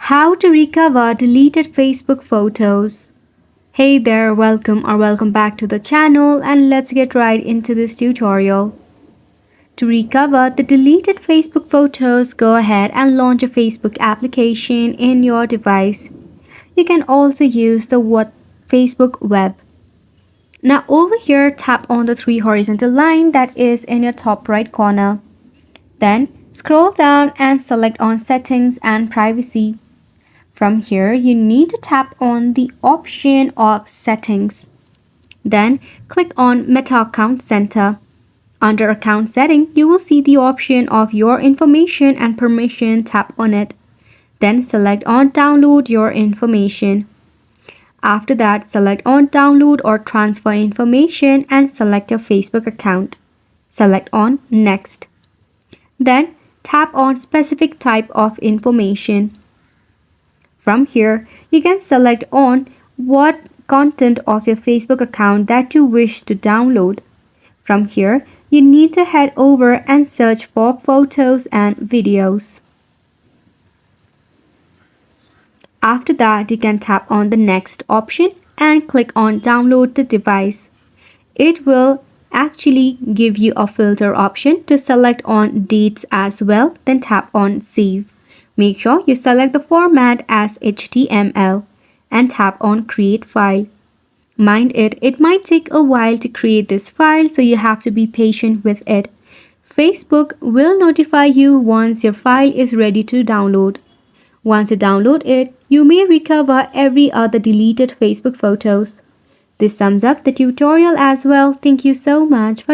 How to recover deleted Facebook photos. Hey there, welcome back to the channel, and let's get right into this tutorial. To recover the deleted Facebook photos, go ahead and launch a Facebook application in your device. You can also use the Facebook web. Now over here, tap on the three horizontal line that is in your top right corner. Then scroll down and select on Settings and Privacy. From here, you need to tap on the option of Settings. Then click on Meta Account Center. Under Account Setting, you will see the option of Your Information and Permission. Tap on it. Then select on Download Your Information. After that, select on Download or Transfer Information and select your Facebook account. Select on Next. Then tap on Specific Type of Information. From here, you can select on what content of your Facebook account that you wish to download. From here, you need to head over and search for photos and videos. After that, you can tap on the next option and click on download the device. It will actually give you a filter option to select on dates as well. Then tap on save. Make sure you select the format as HTML and tap on create file. Mind it might take a while to create this file, so you have to be patient with it. Facebook will notify you once your file is ready to download. Once you download it, you may recover every other deleted Facebook photos. This sums up the tutorial as well. Thank you so much for